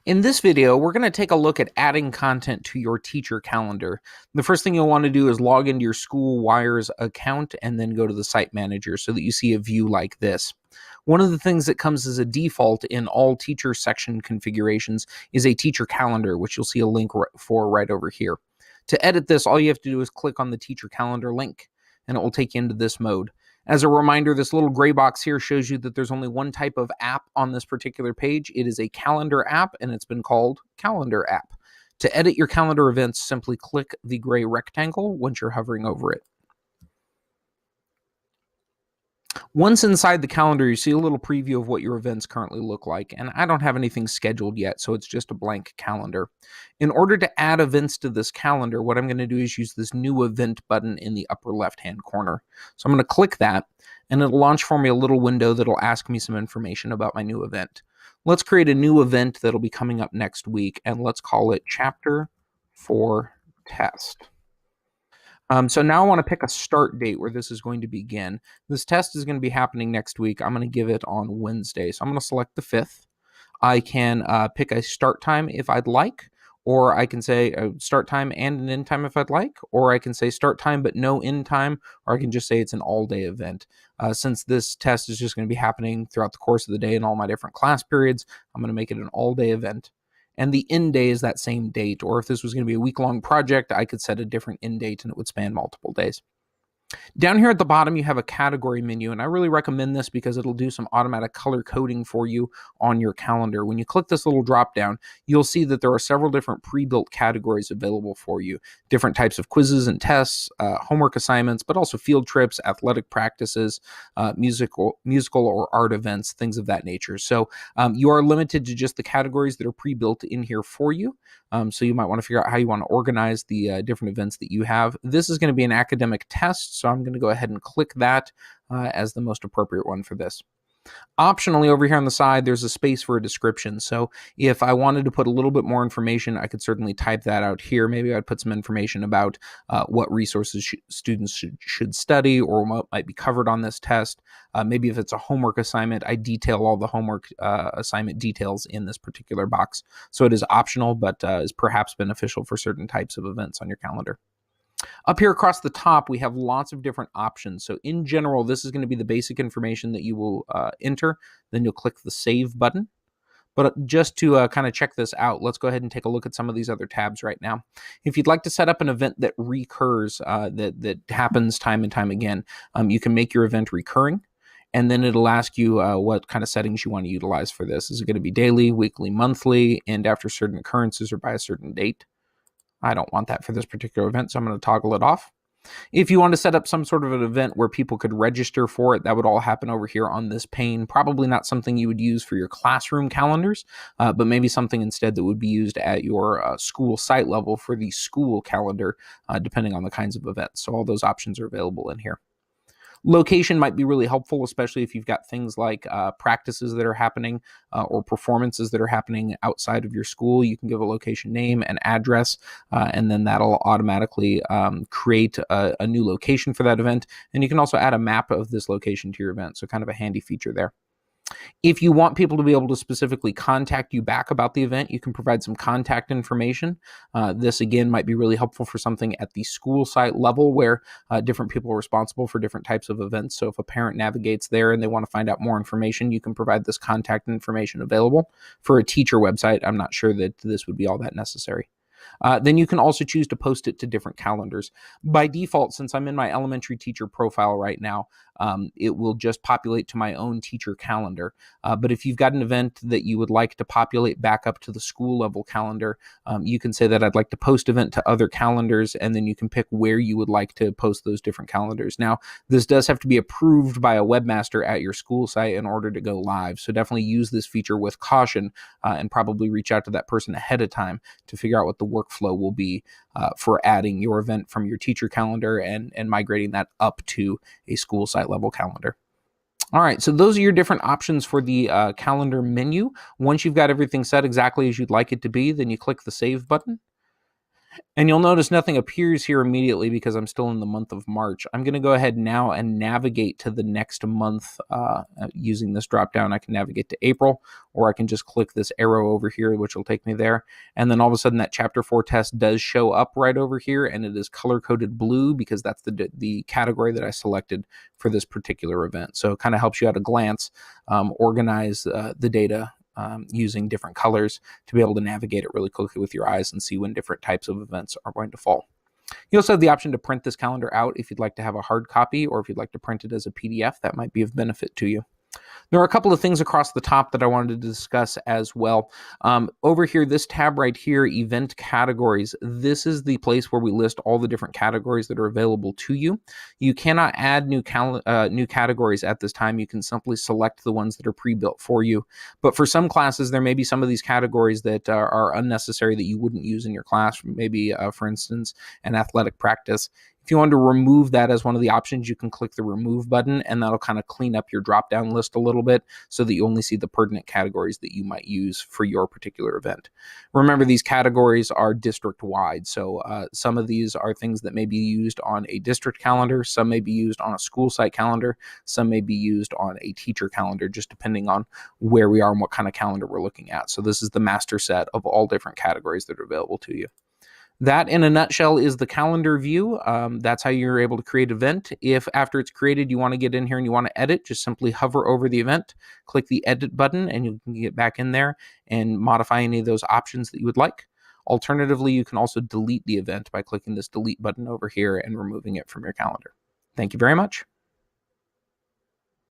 In this video, we're going to take a look at adding content to your teacher calendar. The first thing you'll want to do is log into your School Wires account and then go to the site manager so that you see a view like this. One of the things that comes as a default in all teacher section configurations is a teacher calendar, which you'll see a link for right over here. To edit this, all you have to do is click on the teacher calendar link, and it will take you into this mode. As a reminder, this little gray box here shows you that there's only one type of app on this particular page. It is a calendar app, and it's been called Calendar App. To edit your calendar events, simply click the gray rectangle once you're hovering over it. Once inside the calendar, you see a little preview of what your events currently look like, and I don't have anything scheduled yet, so it's just a blank calendar. In order to add events to this calendar, what I'm going to do is use this new event button in the upper left-hand corner. So I'm going to click that, and it'll launch for me a little window that'll ask me some information about my new event. Let's create a new event that'll be coming up next week, and let's call it Chapter 4 Test. So now I want to pick a start date where this is going to begin. This test is going to be happening next week. I'm going to give it on Wednesday. So I'm going to select the 5th. I can pick a start time if I'd like, or I can say start time and an end time if I'd like, or I can say start time but no end time, or I can just say it's an all-day event. Since this test is just going to be happening throughout the course of the day in all my different class periods, I'm going to make it an all-day event. And the end day is that same date, or if this was going to be a week-long project, I could set a different end date and it would span multiple days. Down here at the bottom, you have a category menu, and I really recommend this because it'll do some automatic color coding for you on your calendar. When you click this little drop down, you'll see that there are several different pre-built categories available for you. Different types of quizzes and tests, homework assignments, but also field trips, athletic practices, musical or art events, things of that nature. So you are limited to just the categories that are pre-built in here for you. So you might want to figure out how you want to organize the different events that you have. This is going to be an academic test, so I'm going to go ahead and click that as the most appropriate one for this. Optionally, over here on the side, there's a space for a description. So if I wanted to put a little bit more information, I could certainly type that out here. Maybe I'd put some information about what resources students should study or what might be covered on this test. Maybe if it's a homework assignment, I detail all the homework assignment details in this particular box. So it is optional, but is perhaps beneficial for certain types of events on your calendar. Up here across the top, we have lots of different options. So in general, this is going to be the basic information that you will enter. Then you'll click the Save button. But just to kind of check this out, let's go ahead and take a look at some of these other tabs right now. If you'd like to set up an event that recurs, that happens time and time again, you can make your event recurring. And then it'll ask you what kind of settings you want to utilize for this. Is it going to be daily, weekly, monthly, and after certain occurrences or by a certain date? I don't want that for this particular event, so I'm going to toggle it off. If you want to set up some sort of an event where people could register for it, that would all happen over here on this pane. Probably not something you would use for your classroom calendars, but maybe something instead that would be used at your school site level for the school calendar, depending on the kinds of events. So all those options are available in here. Location might be really helpful, especially if you've got things like practices that are happening or performances that are happening outside of your school. You can give a location name and address, and then that'll automatically create a new location for that event. And you can also add a map of this location to your event, so kind of a handy feature there. If you want people to be able to specifically contact you back about the event, you can provide some contact information. This, again, might be really helpful for something at the school site level where different people are responsible for different types of events. So if a parent navigates there and they want to find out more information, you can provide this contact information available. For a teacher website, I'm not sure that this would be all that necessary. Then you can also choose to post it to different calendars. By default, since I'm in my elementary teacher profile right now, it will just populate to my own teacher calendar. But if you've got an event that you would like to populate back up to the school level calendar, you can say that I'd like to post event to other calendars, and then you can pick where you would like to post those different calendars. Now, this does have to be approved by a webmaster at your school site in order to go live. So definitely use this feature with caution and probably reach out to that person ahead of time to figure out what the workflow will be for adding your event from your teacher calendar and migrating that up to a school site level calendar. All right, so those are your different options for the calendar menu. Once you've got everything set exactly as you'd like it to be, then you click the Save button. And you'll notice nothing appears here immediately because I'm still in the month of March. I'm going to go ahead now and navigate to the next month using this drop down. I can navigate to April, or I can just click this arrow over here, which will take me there. And then all of a sudden that chapter 4 test does show up right over here, and it is color coded blue because that's the category that I selected for this particular event. So it kind of helps you at a glance organize the data using different colors to be able to navigate it really quickly with your eyes and see when different types of events are going to fall. You also have the option to print this calendar out if you'd like to have a hard copy, or if you'd like to print it as a PDF. That might be of benefit to you. There are a couple of things across the top that I wanted to discuss as well. Over here, this tab right here, event categories, this is the place where we list all the different categories that are available to you. You cannot add new categories at this time. You can simply select the ones that are pre-built for you. But for some classes, there may be some of these categories that are unnecessary that you wouldn't use in your class. Maybe, for instance, an athletic practice. If you want to remove that as one of the options, you can click the remove button, and that'll kind of clean up your drop-down list a little bit so that you only see the pertinent categories that you might use for your particular event. Remember, these categories are district-wide, so some of these are things that may be used on a district calendar, some may be used on a school site calendar, some may be used on a teacher calendar, just depending on where we are and what kind of calendar we're looking at. So this is the master set of all different categories that are available to you. That, in a nutshell, is the calendar view. That's how you're able to create an event. If after it's created, you want to get in here and you want to edit, just simply hover over the event, click the edit button, and you can get back in there and modify any of those options that you would like. Alternatively, you can also delete the event by clicking this delete button over here and removing it from your calendar. Thank you very much.